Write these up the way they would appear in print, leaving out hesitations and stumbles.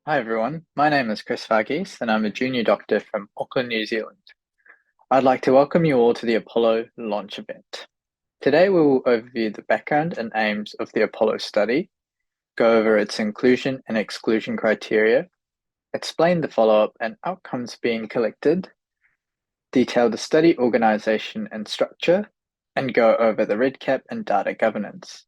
Hi everyone, my name is Chris Varghese and I'm a junior doctor from Auckland, New Zealand. I'd like to welcome you all to the Apollo launch event. Today we will overview the background and aims of the Apollo study, go over its inclusion and exclusion criteria, explain the follow-up and outcomes being collected, detail the study organization and structure, and go over the REDCap and data governance.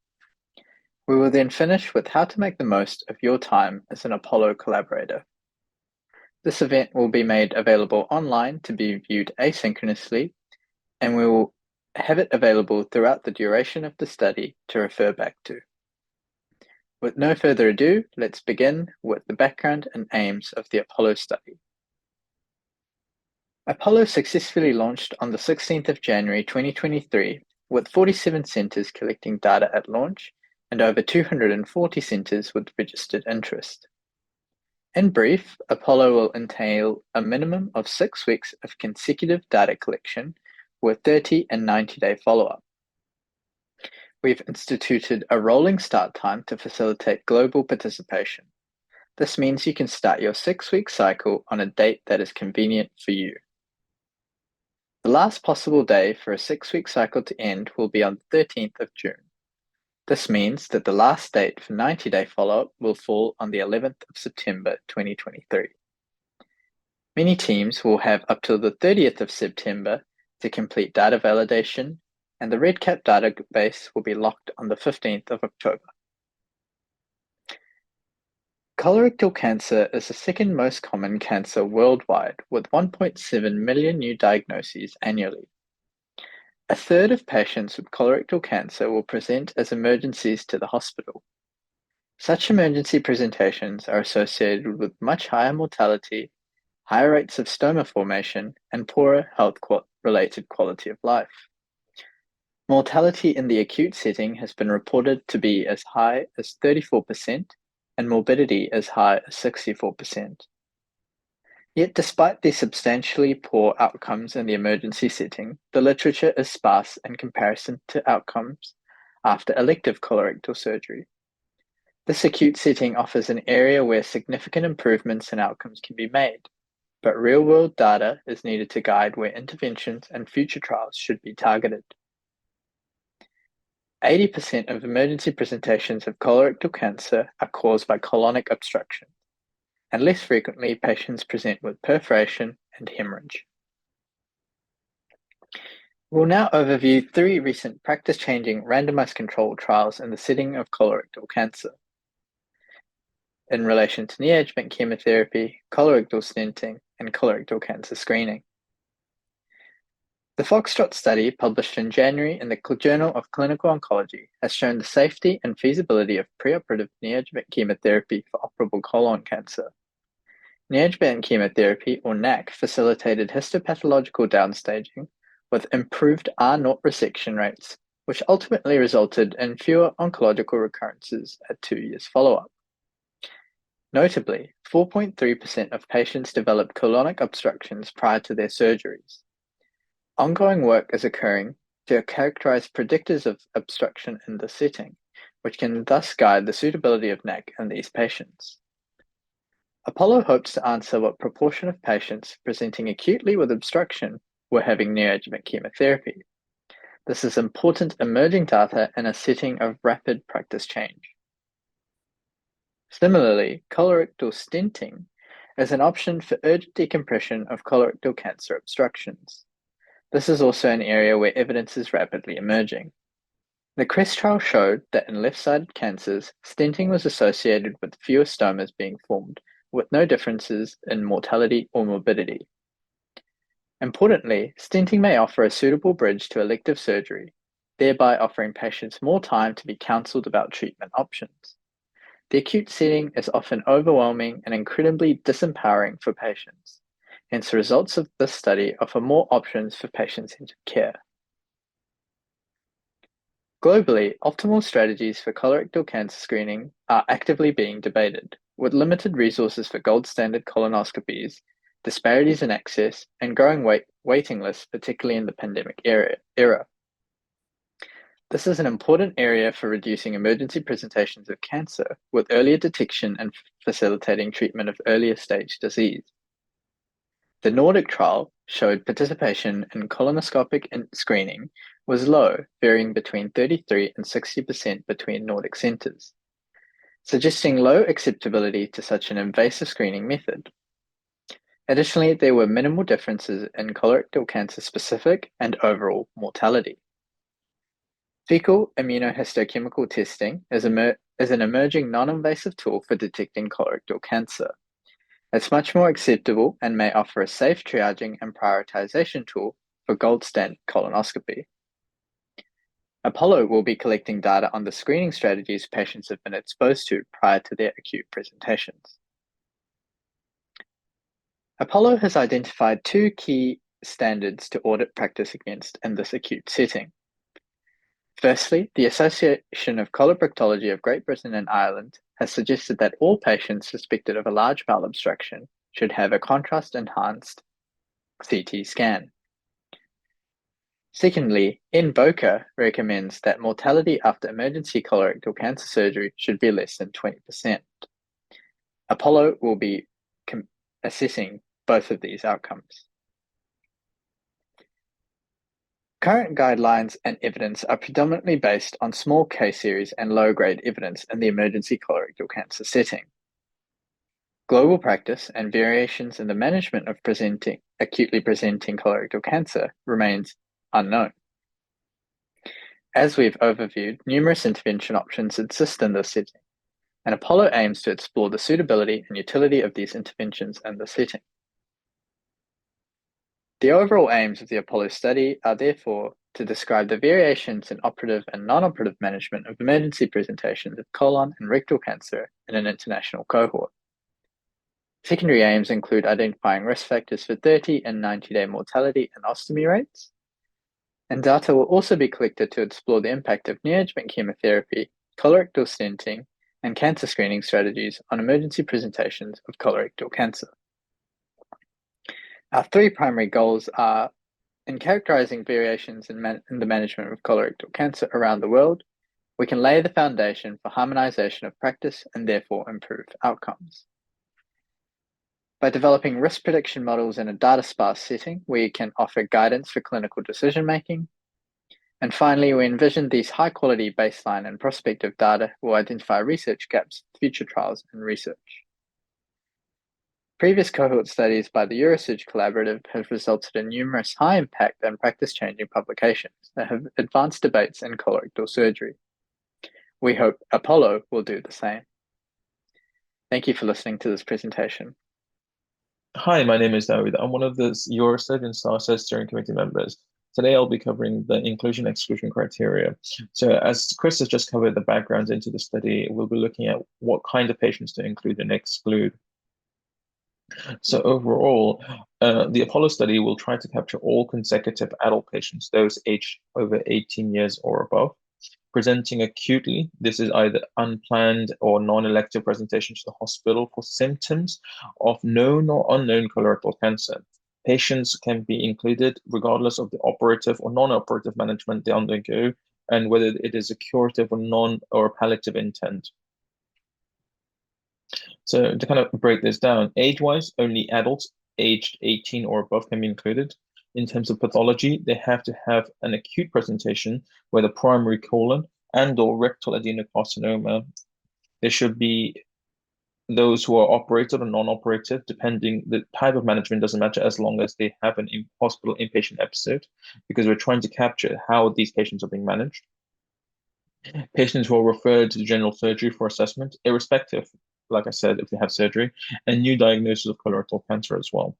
We will then finish with how to make the most of your time as an Apollo collaborator. This event will be made available online to be viewed asynchronously, and we will have it available throughout the duration of the study to refer back to. With no further ado, let's begin with the background and aims of the Apollo study. Apollo successfully launched on the 16th of January 2023, with 47 centers collecting data at launch and over 240 centers with registered interest. In brief, Apollo will entail a minimum of 6 weeks of consecutive data collection with 30 and 90-day follow-up. We've instituted a rolling start time to facilitate global participation. This means you can start your 6-week cycle on a date that is convenient for you. The last possible day for a 6-week cycle to end will be on the 13th of June. This means that the last date for 90-day follow-up will fall on the 11th of September 2023. Many teams will have up till the 30th of September to complete data validation, and the REDCap database will be locked on the 15th of October. Colorectal cancer is the second most common cancer worldwide, with 1.7 million new diagnoses annually. A third of patients with colorectal cancer will present as emergencies to the hospital. Such emergency presentations are associated with much higher mortality, higher rates of stoma formation, and poorer health-related quality of life. Mortality in the acute setting has been reported to be as high as 34% and morbidity as high as 64%. Yet despite the substantially poor outcomes in the emergency setting, the literature is sparse in comparison to outcomes after elective colorectal surgery. This acute setting offers an area where significant improvements in outcomes can be made, but real-world data is needed to guide where interventions and future trials should be targeted. 80% of emergency presentations of colorectal cancer are caused by colonic obstruction, and less frequently patients present with perforation and hemorrhage. We'll now overview 3 recent practice-changing randomized controlled trials in the setting of colorectal cancer in relation to neoadjuvant chemotherapy, colorectal stenting, and colorectal cancer screening. The Foxtrot study, published in January in the Journal of Clinical Oncology, has shown the safety and feasibility of preoperative neoadjuvant chemotherapy for operable colon cancer. Neoadjuvant chemotherapy, or NAC, facilitated histopathological downstaging with improved R0 resection rates, which ultimately resulted in fewer oncological recurrences at 2 years follow-up. Notably, 4.3% of patients developed colonic obstructions prior to their surgeries. Ongoing work is occurring to characterize predictors of obstruction in this setting, which can thus guide the suitability of NAC in these patients. Apollo hopes to answer what proportion of patients presenting acutely with obstruction were having neoadjuvant chemotherapy. This is important emerging data in a setting of rapid practice change. Similarly, colorectal stenting is an option for urgent decompression of colorectal cancer obstructions. This is also an area where evidence is rapidly emerging. The CREST trial showed that in left-sided cancers, stenting was associated with fewer stomas being formed, with no differences in mortality or morbidity. Importantly, stenting may offer a suitable bridge to elective surgery, thereby offering patients more time to be counseled about treatment options. The acute setting is often overwhelming and incredibly disempowering for patients. Hence, the results of this study offer more options for patient-centered care. Globally, optimal strategies for colorectal cancer screening are actively being debated, with limited resources for gold standard colonoscopies, disparities in access, and growing waiting lists, particularly in the pandemic era. This is an important area for reducing emergency presentations of cancer with earlier detection and facilitating treatment of earlier stage disease. The Nordic trial showed participation in colonoscopic screening was low, varying between 33 and 60% between Nordic centers, suggesting low acceptability to such an invasive screening method. Additionally, there were minimal differences in colorectal cancer specific and overall mortality. Fecal immunohistochemical testing is an emerging non-invasive tool for detecting colorectal cancer. It's much more acceptable and may offer a safe triaging and prioritization tool for gold standard colonoscopy. APOLLO will be collecting data on the screening strategies patients have been exposed to prior to their acute presentations. APOLLO has identified two key standards to audit practice against in this acute setting. Firstly, the Association of Colorectology of Great Britain and Ireland has suggested that all patients suspected of a large bowel obstruction should have a contrast-enhanced CT scan. Secondly, INVOCA recommends that mortality after emergency colorectal cancer surgery should be less than 20%. APOLLO will be assessing both of these outcomes. Current guidelines and evidence are predominantly based on small case series and low-grade evidence in the emergency colorectal cancer setting. Global practice and variations in the management of acutely presenting colorectal cancer remains unknown. As we've overviewed, numerous intervention options exist in this setting, and APOLLO aims to explore the suitability and utility of these interventions in the setting. The overall aims of the APOLLO study are therefore to describe the variations in operative and non-operative management of emergency presentations of colon and rectal cancer in an international cohort. Secondary aims include identifying risk factors for 30 and 90-day mortality and ostomy rates, and data will also be collected to explore the impact of neoadjuvant chemotherapy, colorectal stenting, and cancer screening strategies on emergency presentations of colorectal cancer. Our three primary goals are in characterizing variations in the management of colorectal cancer around the world. We can lay the foundation for harmonization of practice and therefore improve outcomes. By developing risk prediction models in a data-sparse setting, we can offer guidance for clinical decision-making. And finally, we envision these high-quality baseline and prospective data will identify research gaps, future trials, and research. Previous cohort studies by the EuroSurg Collaborative have resulted in numerous high-impact and practice-changing publications that have advanced debates in colorectal surgery. We hope APOLLO will do the same. Thank you for listening to this presentation. Hi, my name is David. I'm one of the EuroSurg and SARSA steering committee members. Today, I'll be covering the inclusion-exclusion criteria. So as Chris has just covered the background into the study, we'll be looking at what kind of patients to include and exclude. So overall, the APOLLO study will try to capture all consecutive adult patients, those aged over 18 years or above, presenting acutely. This is either unplanned or non-elective presentation to the hospital for symptoms of known or unknown colorectal cancer. Patients can be included regardless of the operative or non-operative management they undergo and whether it is a curative or or palliative intent. So to kind of break this down, age-wise, only adults aged 18 or above can be included. In terms of pathology, they have to have an acute presentation where the primary colon and/or rectal adenocarcinoma. There should be those who are operated or non-operated, depending the type of management doesn't matter as long as they have an hospital inpatient episode, because we're trying to capture how these patients are being managed. Patients who are referred to general surgery for assessment, irrespective, like I said, if they have surgery, and new diagnosis of colorectal cancer as well.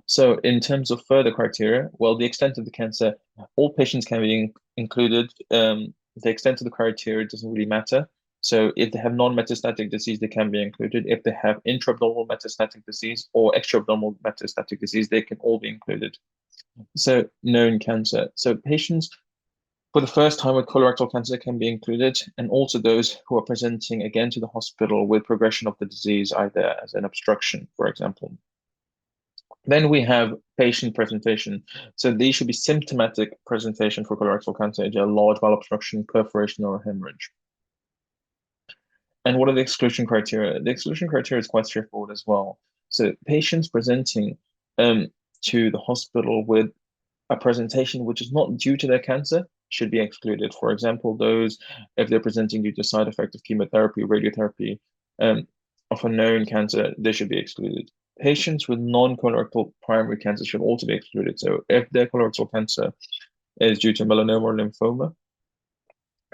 So in terms of further criteria, well, the extent of the cancer, all patients can be included. The extent of the criteria doesn't really matter. So if they have non-metastatic disease, they can be included. If they have intra-abdominal metastatic disease or extra-abdominal metastatic disease, they can all be included. So known cancer. So patients for the first time with colorectal cancer can be included, and also those who are presenting again to the hospital with progression of the disease, either as an obstruction, for example. Then we have patient presentation. So these should be symptomatic presentation for colorectal cancer, a large bowel obstruction, perforation, or hemorrhage. And what are the exclusion criteria? The exclusion criteria is quite straightforward as well. So patients presenting to the hospital with a presentation which is not due to their cancer should be excluded. For example, those if they're presenting due to side effect of chemotherapy, radiotherapy, of a known cancer, they should be excluded. Patients with non-colorectal primary cancer should also be excluded. So if their colorectal cancer is due to melanoma or lymphoma,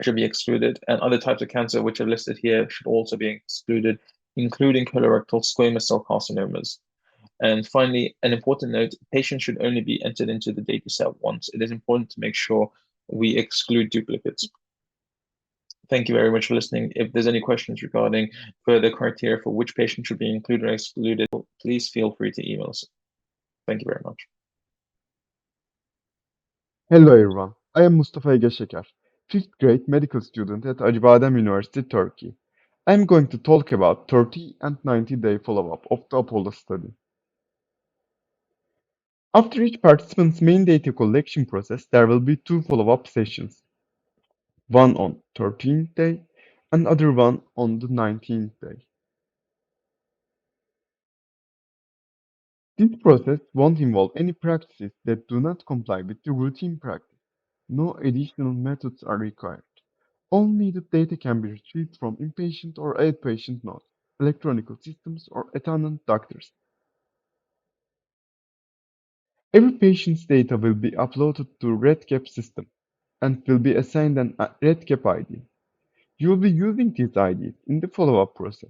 should be excluded, and other types of cancer which are listed here should also be excluded, including colorectal squamous cell carcinomas. And finally, an important note, patients should only be entered into the data set once. It is important to make sure we exclude duplicates. Thank you very much for listening. If there's any questions regarding further criteria for which patient should be included or excluded, please feel free to email us. Thank you very much. Hello everyone, I am Mustafa Ege Şeker, 5th grade medical student at Acıbadem University, Turkey. I am going to talk about 30 and 90-day follow-up of the APOLLO study. After each participant's main data collection process, there will be 2 follow-up sessions, one on 13th day and other one on the 19th day. This process won't involve any practices that do not comply with the routine practice. No additional methods are required. All needed data can be retrieved from inpatient or outpatient notes, electronic systems, or attendant doctors. Every patient's data will be uploaded to REDCap system and will be assigned an REDCap ID. You will be using these IDs in the follow-up process,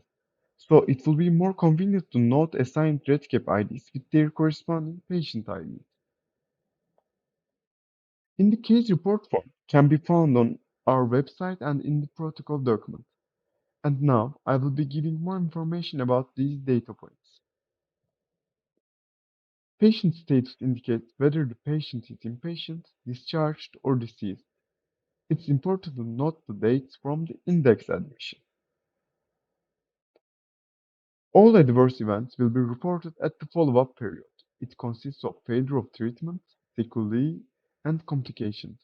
so it will be more convenient to note assigned REDCap IDs with their corresponding patient IDs. In the case report form can be found on our website and in the protocol document. And now I will be giving more information about these data points. Patient status indicates whether the patient is inpatient, discharged, or deceased. It's important to note the dates from the index admission. All adverse events will be reported at the follow-up period. It consists of failure of treatment, sequelae, and complications.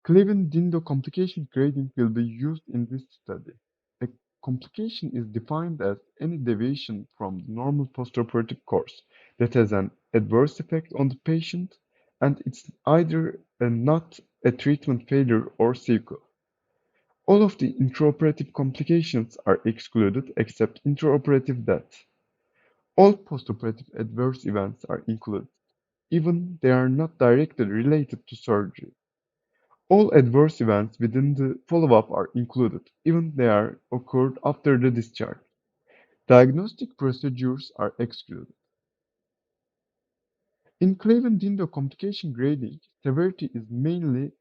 Cleveland-Dindo complication grading will be used in this study. A complication is defined as any deviation from the normal postoperative course that has an adverse effect on the patient, and it's either not a treatment failure or sequel. All of the intraoperative complications are excluded except intraoperative death. All postoperative adverse events are included, even they are not directly related to surgery. All adverse events within the follow-up are included, even they are occurred after the discharge. Diagnostic procedures are excluded. In Cleveland-Dindo complication grading, severity is mainly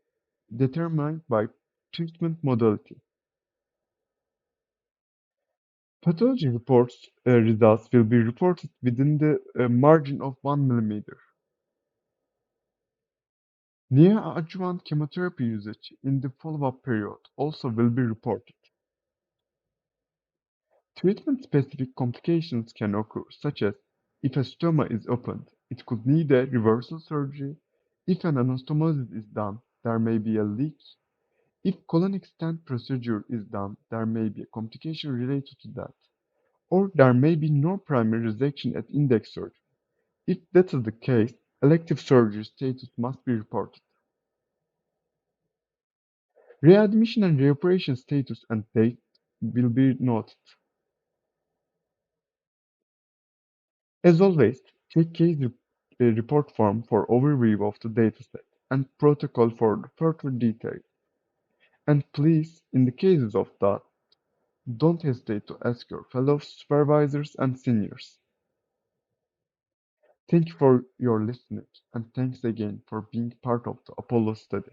determined by treatment modality. Pathology reports results will be reported within the margin of 1 millimeter. Neoadjuvant chemotherapy usage in the follow-up period also will be reported. Treatment-specific complications can occur, such as if a stoma is opened, it could need a reversal surgery. If an anastomosis is done, there may be a leak. If colonic stent procedure is done, there may be a complication related to that. Or there may be no primary resection at index surgery. If that is the case, elective surgery status must be reported. Readmission and reoperation status and date will be noted. As always, check case report form for overview of the dataset and protocol for the further details. And please, in the cases of doubt, don't hesitate to ask your fellow supervisors and seniors. Thank you for your listening, and thanks again for being part of the Apollo study.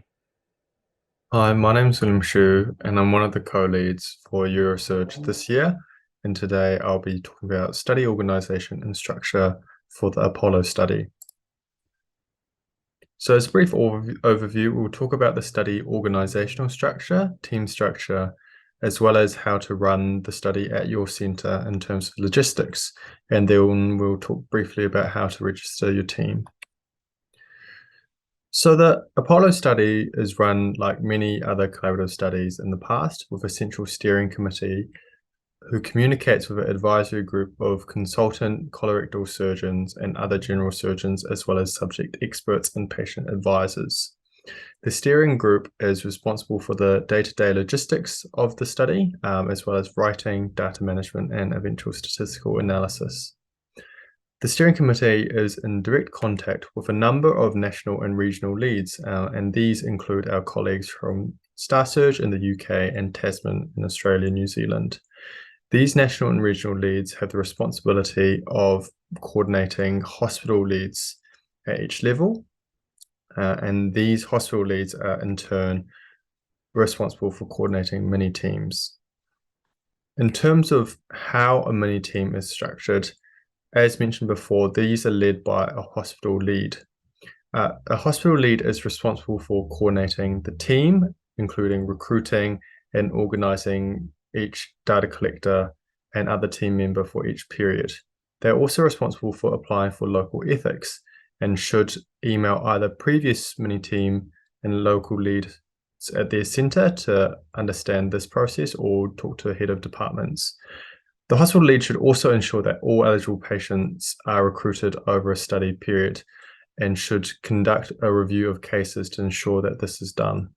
Hi, my name's William Shu, and I'm one of the co-leads for EuroSurg this year. And today I'll be talking about study organization and structure for the Apollo study. So as a brief overview, we'll talk about the study organizational structure, team structure, as well as how to run the study at your center in terms of logistics. And then we'll talk briefly about how to register your team. So the APOLLO study is run like many other collaborative studies in the past, with a central steering committee who communicates with an advisory group of consultant colorectal surgeons and other general surgeons, as well as subject experts and patient advisors. The steering group is responsible for the day-to-day logistics of the study, as well as writing, data management, and eventual statistical analysis. The steering committee is in direct contact with a number of national and regional leads, and these include our colleagues from StarSurge in the UK and Tasman in Australia and New Zealand. These national and regional leads have the responsibility of coordinating hospital leads at each level, and these hospital leads are in turn responsible for coordinating mini teams. In terms of how a mini team is structured, as mentioned before, these are led by a hospital lead. A hospital lead is responsible for coordinating the team, including recruiting and organizing each data collector and other team member for each period. They're also responsible for applying for local ethics and should email either previous mini team and local leads at their center to understand this process or talk to a head of departments. The hospital lead should also ensure that all eligible patients are recruited over a study period and should conduct a review of cases to ensure that this is done.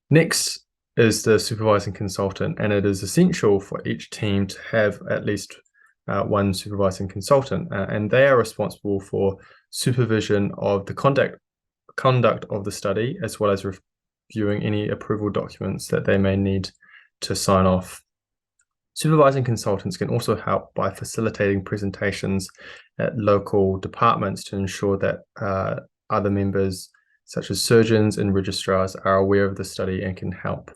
Next is the supervising consultant, and it is essential for each team to have at least one supervising consultant, and they are responsible for supervision of the conduct of the study, as well as reviewing any approval documents that they may need to sign off. Supervising consultants can also help by facilitating presentations at local departments to ensure that other members, such as surgeons and registrars, are aware of the study and can help.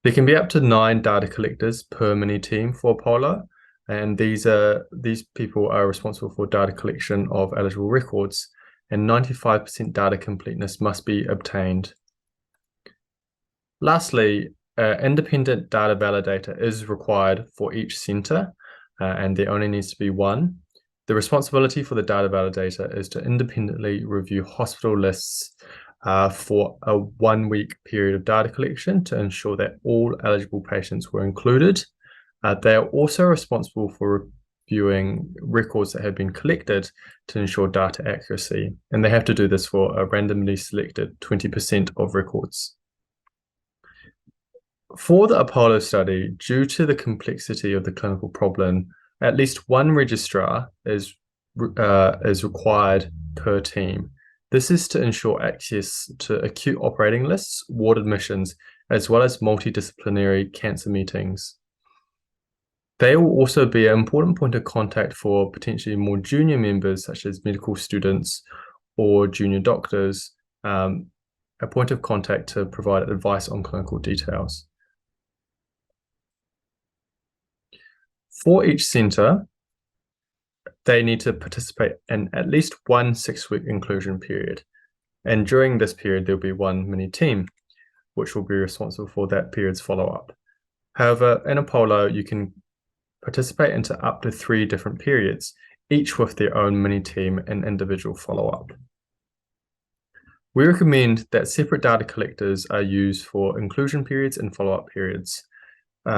There can be up to 9 data collectors per mini team for APOLLO, and these people are responsible for data collection of eligible records, and 95% data completeness must be obtained. Lastly, independent data validator is required for each center, and there only needs to be one. The responsibility for the data validator is to independently review hospital lists for a 1-week period of data collection to ensure that all eligible patients were included. They are also responsible for reviewing records that have been collected to ensure data accuracy, and they have to do this for a randomly selected 20% of records. For the APOLLO study, due to the complexity of the clinical problem, at least one registrar is required per team. This is to ensure access to acute operating lists, ward admissions, as well as multidisciplinary cancer meetings. They will also be an important point of contact for potentially more junior members, such as medical students or junior doctors, a point of contact to provide advice on clinical details. For each center, they need to participate in at least one 6-week inclusion period. And during this period, there'll be one mini team, which will be responsible for that period's follow-up. However, in APOLLO, you can participate into up to 3 different periods, each with their own mini team and individual follow-up. We recommend that separate data collectors are used for inclusion periods and follow-up periods,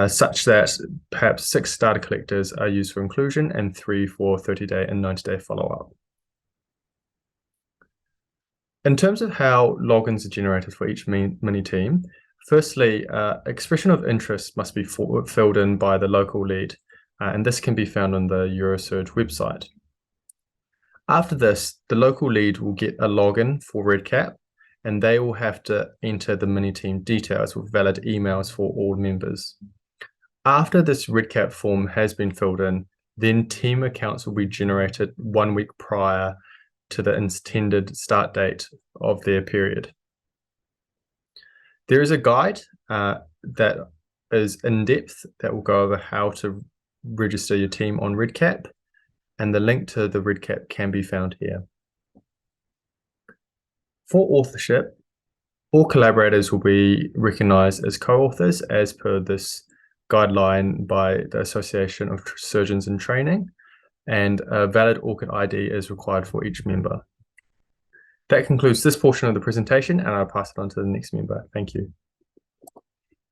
such that perhaps 6 data collectors are used for inclusion and 3 for 30-day and 90-day follow-up. In terms of how logins are generated for each mini team, firstly, expression of interest must be filled in by the local lead, and this can be found on the EuroSurg website. After this, the local lead will get a login for REDCap, and they will have to enter the mini team details with valid emails for all members. After this REDCap form has been filled in, then team accounts will be generated 1 week prior to the intended start date of their period. There is a guide that is in depth that will go over how to register your team on REDCap, and the link to the REDCap can be found here. For authorship, All collaborators will be recognized as co-authors as per this guideline by the Association of Surgeons in Training, and a valid ORCID ID is required for each member. That concludes this portion of the presentation, and I'll pass it on to the next member. Thank you.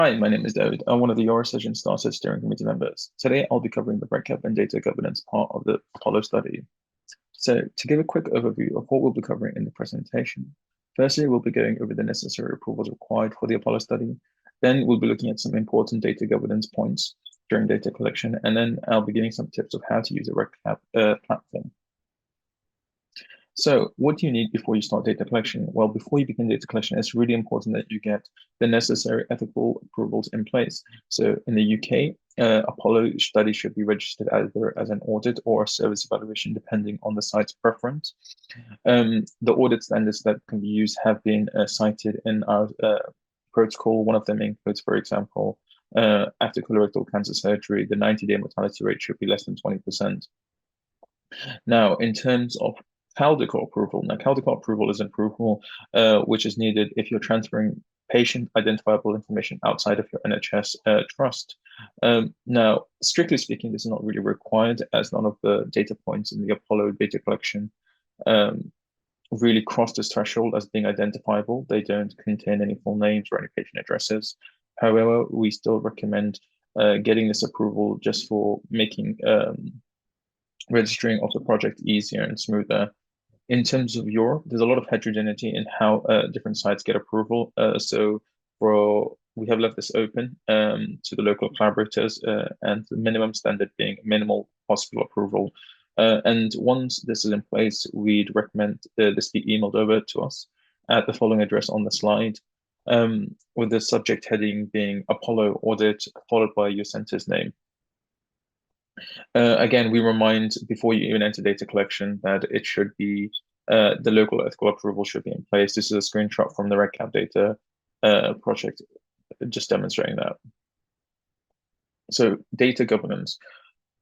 Hi, my name is David. I'm one of the EuroSurg and StarSurge steering committee members. Today, I'll be covering the REDCap and data governance part of the APOLLO study. So to give a quick overview of what we'll be covering in the presentation, firstly, we'll be going over the necessary approvals required for the APOLLO study. Then we'll be looking at some important data governance points during data collection, and then I'll be giving some tips of how to use a REDCap platform. So what do you need before you start data collection? Well, before you begin data collection, it's really important that you get the necessary ethical approvals in place. So in the UK, APOLLO study should be registered either as an audit or a service evaluation, depending on the site's preference. The audit standards that can be used have been cited in our protocol. One of them includes, for example, after colorectal cancer surgery, the 90-day mortality rate should be less than 20%. Now, in terms of Caldecott approval. Now, Caldecott approval is an approval which is needed if you're transferring patient identifiable information outside of your NHS trust. Now, strictly speaking, this is not really required, as none of the data points in the APOLLO data collection really cross this threshold as being identifiable. They don't contain any full names or any patient addresses. However, we still recommend getting this approval just for making registering of the project easier and smoother. In terms of Europe, there's a lot of heterogeneity in how different sites get approval. So we have left this open to the local collaborators, and the minimum standard being minimal hospital approval. And once this is in place, we'd recommend this be emailed over to us at the following address on the slide, with the subject heading being APOLLO audit, followed by your center's name. Again, we remind before you even enter data collection that it should be the local ethical approval should be in place. This is a screenshot from the REDCap data project, just demonstrating that. So data governance.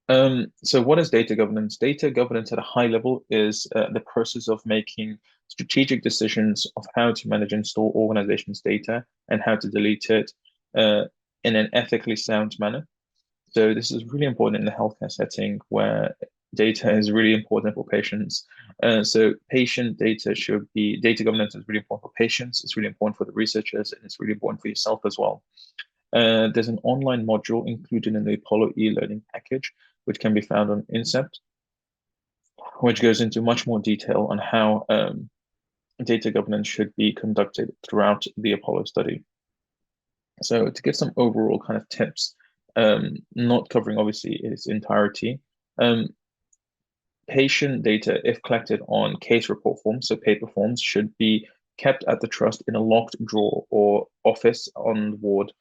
So what is data governance? Data governance at a high level is the process of making strategic decisions of how to manage and store organizations' data and how to delete it in an ethically sound manner. So this is really important in the healthcare setting where data is really important for patients. So patient data data governance is really important for patients, it's really important for the researchers, and it's really important for yourself as well. There's an online module included in the APOLLO e-learning package, which can be found on Incept, which goes into much more detail on how data governance should be conducted throughout the APOLLO study. So to give some overall kind of tips, not covering obviously its entirety. Patient data, if collected on case report forms, so paper forms, should be kept at the trust in a locked drawer or office on the ward.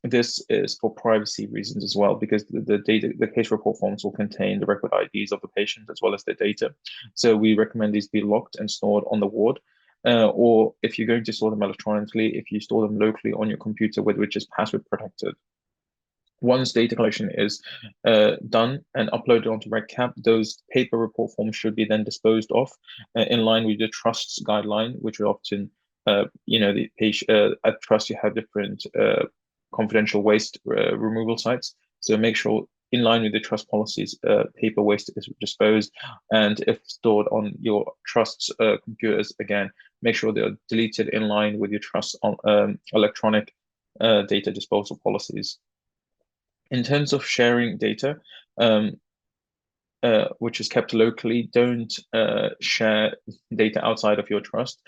This is for privacy reasons as well, because the case report forms will contain the record IDs of the patient as well as their data. So we recommend these be locked and stored on the ward. Or if you're going to store them electronically, if you store them locally on your computer, which is password protected. Once data collection is done and uploaded onto REDCap, those paper report forms should be then disposed of in line with the trust's guideline, which are often, the patient at trust you have different confidential waste removal sites. So make sure in line with the trust policies, paper waste is disposed, and if stored on your trust's computers, again, make sure they're deleted in line with your trust's electronic data disposal policies. In terms of sharing data, which is kept locally, don't share data outside of your trust.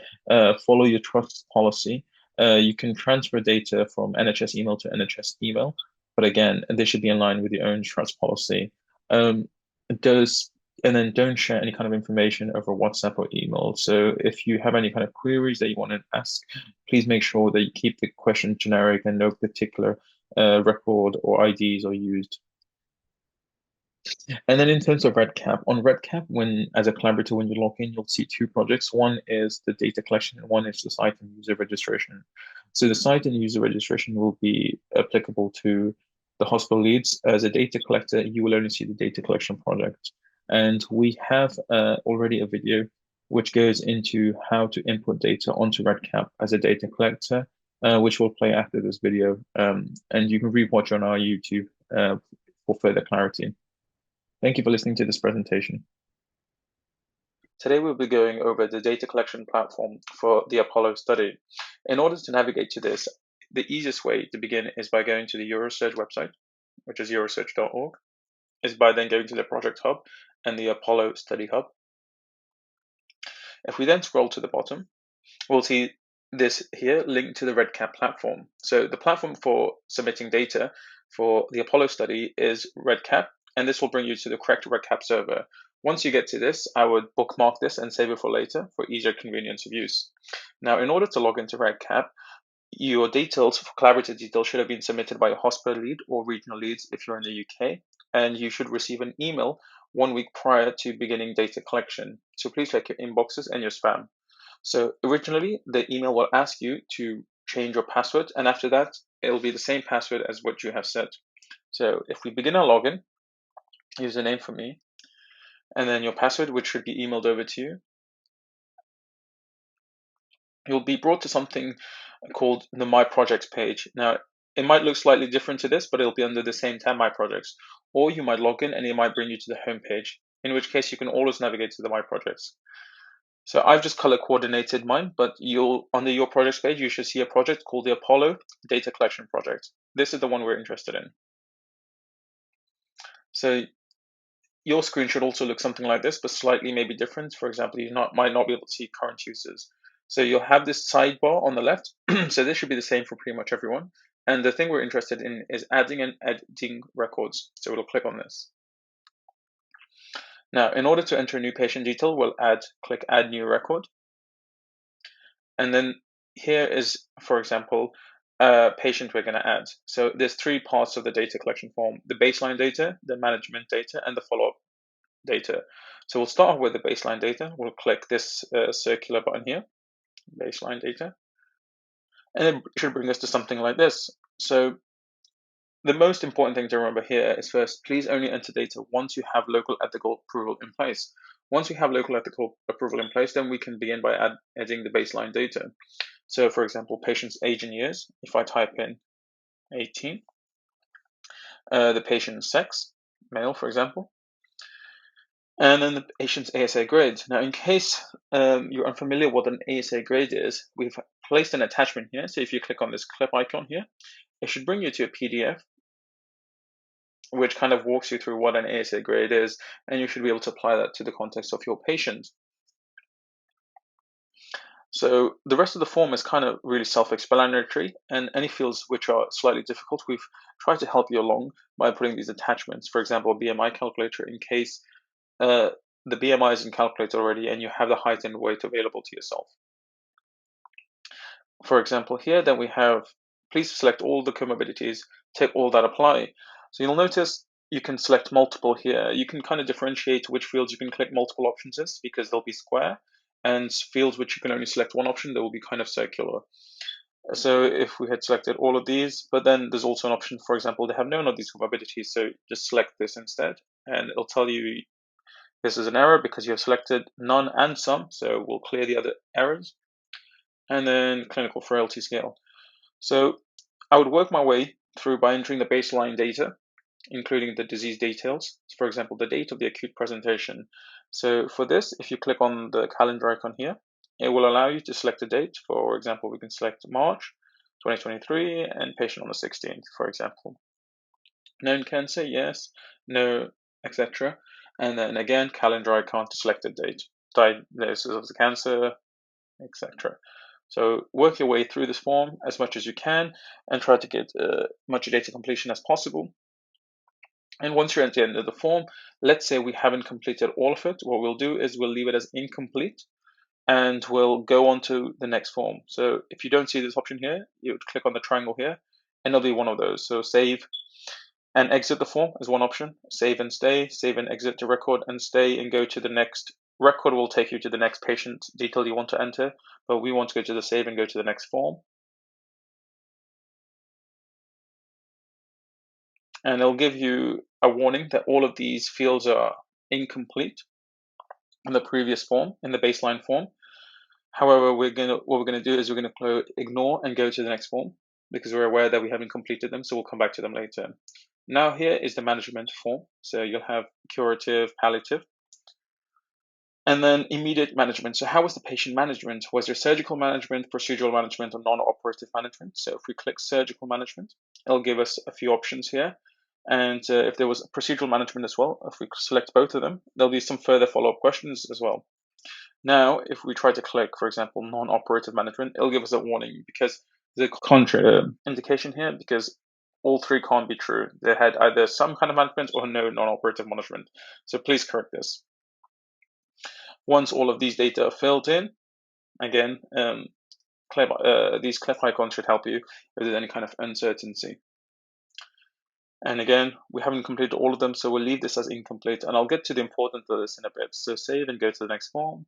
Follow your trust policy. You can transfer data from NHS email to NHS email, but again, they should be in line with your own trust policy. And then don't share any kind of information over WhatsApp or email. So if you have any kind of queries that you want to ask, please make sure that you keep the question generic and no particular record or IDs are used. And then in terms of REDCap, on REDCap, as a collaborator, when you log in, you'll see two projects. One is the data collection and one is the site and user registration. So the site and user registration will be applicable to the hospital leads. As a data collector, you will only see the data collection project. And we have already a video which goes into how to input data onto REDCap as a data collector, which will play after this video. And you can rewatch on our YouTube for further clarity. Thank you for listening to this presentation. Today we'll be going over the data collection platform for the Apollo study. In order to navigate to this, the easiest way to begin is by going to the EuroSurg website, which is eurosurg.org, is by then going to the Project Hub and the Apollo Study Hub. If we then scroll to the bottom, we'll see this here linked to the REDCap platform. So the platform for submitting data for the Apollo study is REDCap, and this will bring you to the correct REDCap server. Once you get to this, I would bookmark this and save it for later for easier convenience of use. Now, in order to log into REDCap, your details for collaborator details should have been submitted by a hospital lead or regional leads if you're in the UK, and you should receive an email 1 week prior to beginning data collection. So please check your inboxes and your spam. So originally, the email will ask you to change your password, and after that, it'll be the same password as what you have set. So if we begin our login, username for me, and then your password, which should be emailed over to you, you'll be brought to something called the My Projects page. Now, it might look slightly different to this, but it'll be under the same tab, My Projects. Or you might log in and it might bring you to the home page, in which case you can always navigate to the My Projects. So I've just color coordinated mine, but under your projects page, you should see a project called the Apollo Data Collection Project. This is the one we're interested in. So your screen should also look something like this, but slightly maybe different. For example, you might not be able to see current users. So you'll have this sidebar on the left. So this should be the same for pretty much everyone. And the thing we're interested in is adding and editing records. So we'll click on this. Now, in order to enter a new patient detail, we'll click Add New Record. And then here is, for example, a patient we're going to add. So there's 3 parts of the data collection form: the baseline data, the management data, and the follow-up data. So we'll start with the baseline data. We'll click this circular button here, baseline data, and it should bring us to something like this. So the most important thing to remember here is first, please only enter data once you have local ethical approval in place. Once we have local ethical approval in place, then we can begin by adding the baseline data. So for example, patient's age in years, if I type in 18, the patient's sex, male, for example, and then the patient's ASA grade. Now, in case you're unfamiliar what an ASA grade is, we've placed an attachment here. So if you click on this clip icon here, it should bring you to a PDF, which kind of walks you through what an ASA grade is, and you should be able to apply that to the context of your patient. So the rest of the form is kind of really self-explanatory, and any fields which are slightly difficult, we've tried to help you along by putting these attachments. For example, a BMI calculator in case the BMI isn't calculated already and you have the height and weight available to yourself. For example, here then we have, please select all the comorbidities, tick all that apply. So you'll notice you can select multiple here. You can kind of differentiate which fields you can click multiple options as, because they'll be square, and fields which you can only select one option, they will be kind of circular. So if we had selected all of these, but then there's also an option, for example, they have none of these comorbidities, so just select this instead, and it'll tell you this is an error because you have selected none and some, so we'll clear the other errors. And then clinical frailty scale. So I would work my way through by entering the baseline data, including the disease details. For example, the date of the acute presentation. So for this, if you click on the calendar icon here, it will allow you to select a date. For example, we can select March 2023 and patient on the 16th, for example. Known cancer, yes, no, etc. And then again, calendar icon to select a date. Diagnosis of the cancer, etc. So work your way through this form as much as you can and try to get much data completion as possible. And once you're at the end of the form, let's say we haven't completed all of it, what we'll do is we'll leave it as incomplete and we'll go on to the next form. So if you don't see this option here, you would click on the triangle here and it'll be one of those. So save and exit the form is one option. Save and stay, save and exit to record and stay and go to the next. Record will take you to the next patient detail you want to enter, but we want to go to the save and go to the next form. And it'll give you a warning that all of these fields are incomplete. in the previous form, in the baseline form. However, what we're gonna do is we're gonna ignore and go to the next form because we're aware that we haven't completed them, so we'll come back to them later. Now here is the management form. So you'll have curative, palliative, and then immediate management. So how was the patient management? Was there surgical management, procedural management, or non-operative management? So if we click surgical management, it'll give us a few options here. And if there was procedural management as well, if we select both of them, there'll be some further follow-up questions as well. Now, if we try to click, for example, non-operative management, it'll give us a warning because there's a contra indication here because all three can't be true. They had either some kind of management or no non-operative management. So please correct this. Once all of these data are filled in, again, these cliff icons should help you if there's any kind of uncertainty. And again, we haven't completed all of them, so we'll leave this as incomplete. And I'll get to the important of this in a bit. So save and go to the next form.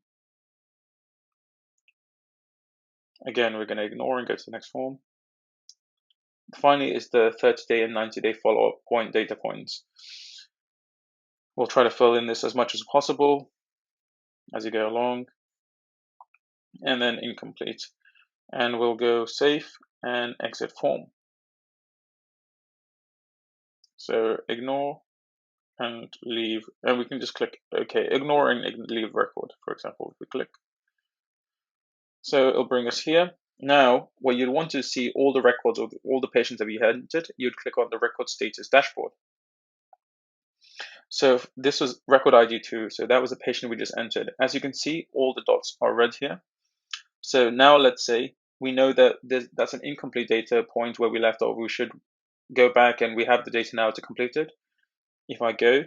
Again, we're going to ignore and go to the next form. Finally is the 30-day and 90-day follow-up data points. We'll try to fill in this as much as possible as you go along. And then incomplete. And we'll go save and exit form. So ignore and leave, and we can just click OK. Ignore and leave record, for example, if we click. So it'll bring us here. Now, what you'd want to see all the records of all the patients that we had entered, you'd click on the record status dashboard. So this was record ID 2, so that was the patient we just entered. As you can see, all the dots are red here. So now let's say we know that that's an incomplete data point where we left off. We should go back and we have the data now to complete it. If I go,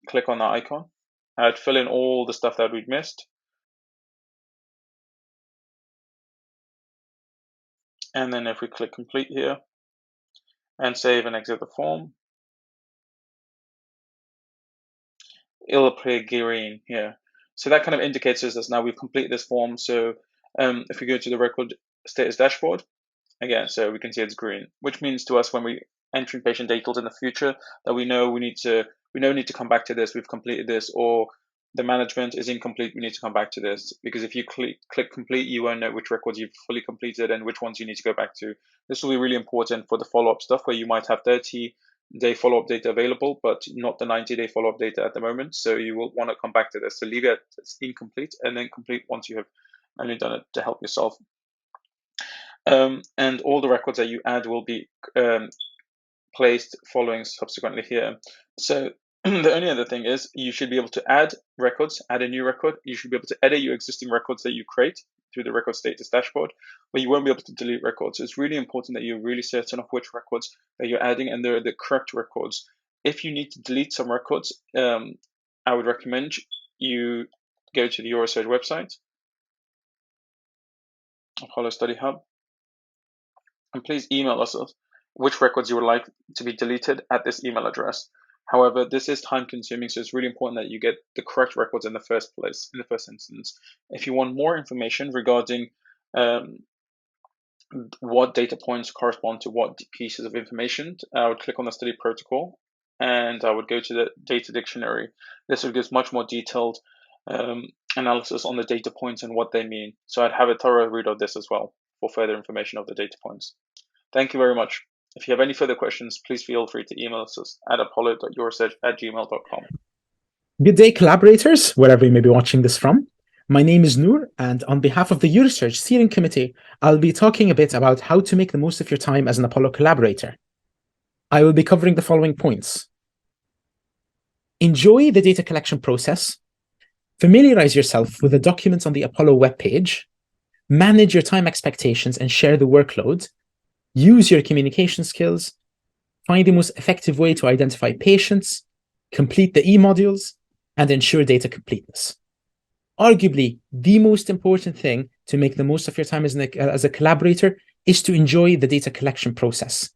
click on the icon, I'd fill in all the stuff that we'd missed. And then if we click complete here and save and exit the form, it'll appear green here. So that kind of indicates us that now we've completed this form. So if we go to the record status dashboard, again, so we can see it's green, which means to us when we entering patient data in the future that we know we need to come back to this, we've completed this, or the management is incomplete, we need to come back to this. Because if you click complete, you won't know which records you've fully completed and which ones you need to go back to. This will be really important for the follow-up stuff where you might have 30-day follow-up data available, but not the 90-day follow-up data at the moment. So you will want to come back to this. So leave it as incomplete and then complete once you have only done it to help yourself. And all the records that you add will be placed following subsequently here. So the only other thing is you should be able to add records, add a new record. You should be able to edit your existing records that you create through the record status dashboard, but you won't be able to delete records. So it's really important that you're really certain of which records that you're adding and they're the correct records. If you need to delete some records, I would recommend you go to the EuroSurg website, Apollo Study Hub, and please email us which records you would like to be deleted at this email address. However, this is time consuming, so it's really important that you get the correct records in the first place, in the first instance. If you want more information regarding what data points correspond to what pieces of information, I would click on the study protocol and I would go to the data dictionary. This would give much more detailed analysis on the data points and what they mean. So I'd have a thorough read of this as well for further information of the data points. Thank you very much. If you have any further questions, please feel free to email us at apollo.eurosurg@gmail.com. Good day, collaborators, wherever you may be watching this from. My name is Noor, and on behalf of the EuroSurg Steering Committee, I'll be talking a bit about how to make the most of your time as an Apollo collaborator. I will be covering the following points. Enjoy the data collection process. Familiarize yourself with the documents on the Apollo webpage. Manage your time expectations and share the workload. Use your communication skills. Find the most effective way to identify patients. Complete the e-modules, and ensure data completeness. Arguably, the most important thing to make the most of your time as a collaborator is to enjoy the data collection process.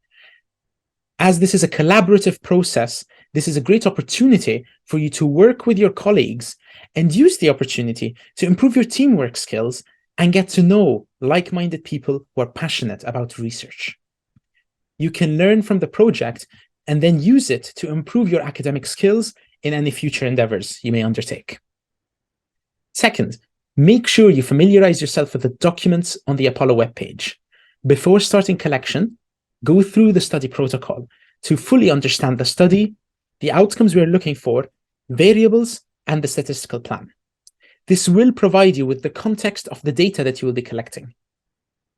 As this is a collaborative process, this is a great opportunity for you to work with your colleagues and use the opportunity to improve your teamwork skills and get to know like-minded people who are passionate about research. You can learn from the project and then use it to improve your academic skills in any future endeavors you may undertake. Second, make sure you familiarize yourself with the documents on the Apollo webpage. Before starting collection, go through the study protocol to fully understand the study, the outcomes we're looking for, variables, and the statistical plan. This will provide you with the context of the data that you will be collecting.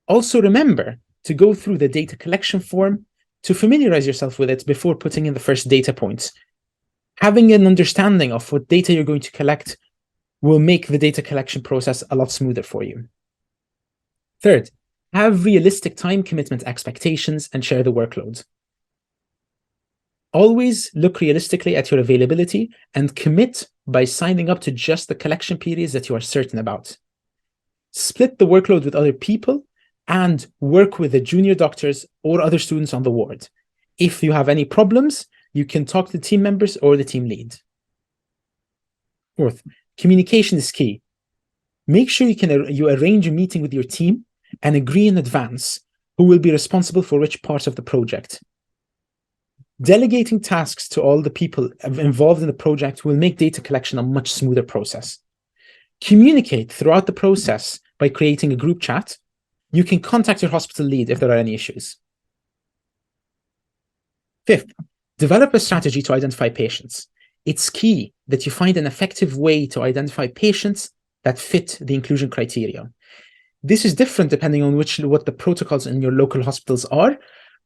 Also remember to go through the data collection form to familiarize yourself with it before putting in the first data points. Having an understanding of what data you're going to collect will make the data collection process a lot smoother for you. Third, have realistic time commitment expectations and share the workload. Always look realistically at your availability and commit by signing up to just the collection periods that you are certain about. Split the workload with other people and work with the junior doctors or other students on the ward. If you have any problems, you can talk to team members or the team lead. Fourth, communication is key. Make sure you arrange a meeting with your team and agree in advance who will be responsible for which parts of the project. Delegating tasks to all the people involved in the project will make data collection a much smoother process. Communicate throughout the process by creating a group chat. You can contact your hospital lead if there are any issues. Fifth, develop a strategy to identify patients. It's key that you find an effective way to identify patients that fit the inclusion criteria. This is different depending on what the protocols in your local hospitals are,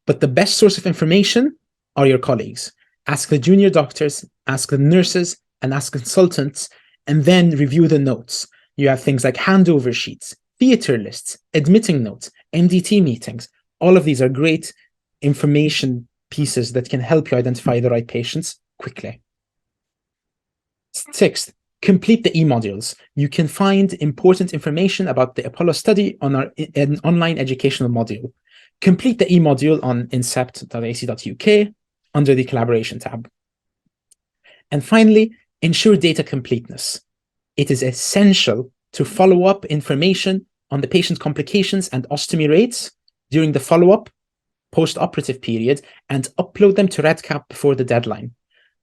but the best source of information are your colleagues. Ask the junior doctors, ask the nurses, and ask consultants, and then review the notes. You have things like handover sheets, theater lists, admitting notes, MDT meetings. All of these are great information pieces that can help you identify the right patients quickly. Sixth, complete the e-modules. You can find important information about the Apollo study on an online educational module. Complete the e-module on incept.ac.uk under the collaboration tab. And finally, ensure data completeness. It is essential to follow up information on the patient's complications and ostomy rates during the follow-up post-operative period and upload them to REDCap before the deadline.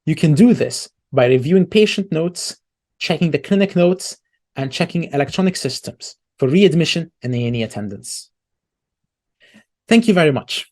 You can do this by reviewing patient notes, checking the clinic notes, and checking electronic systems for readmission and A&E attendance. Thank you very much.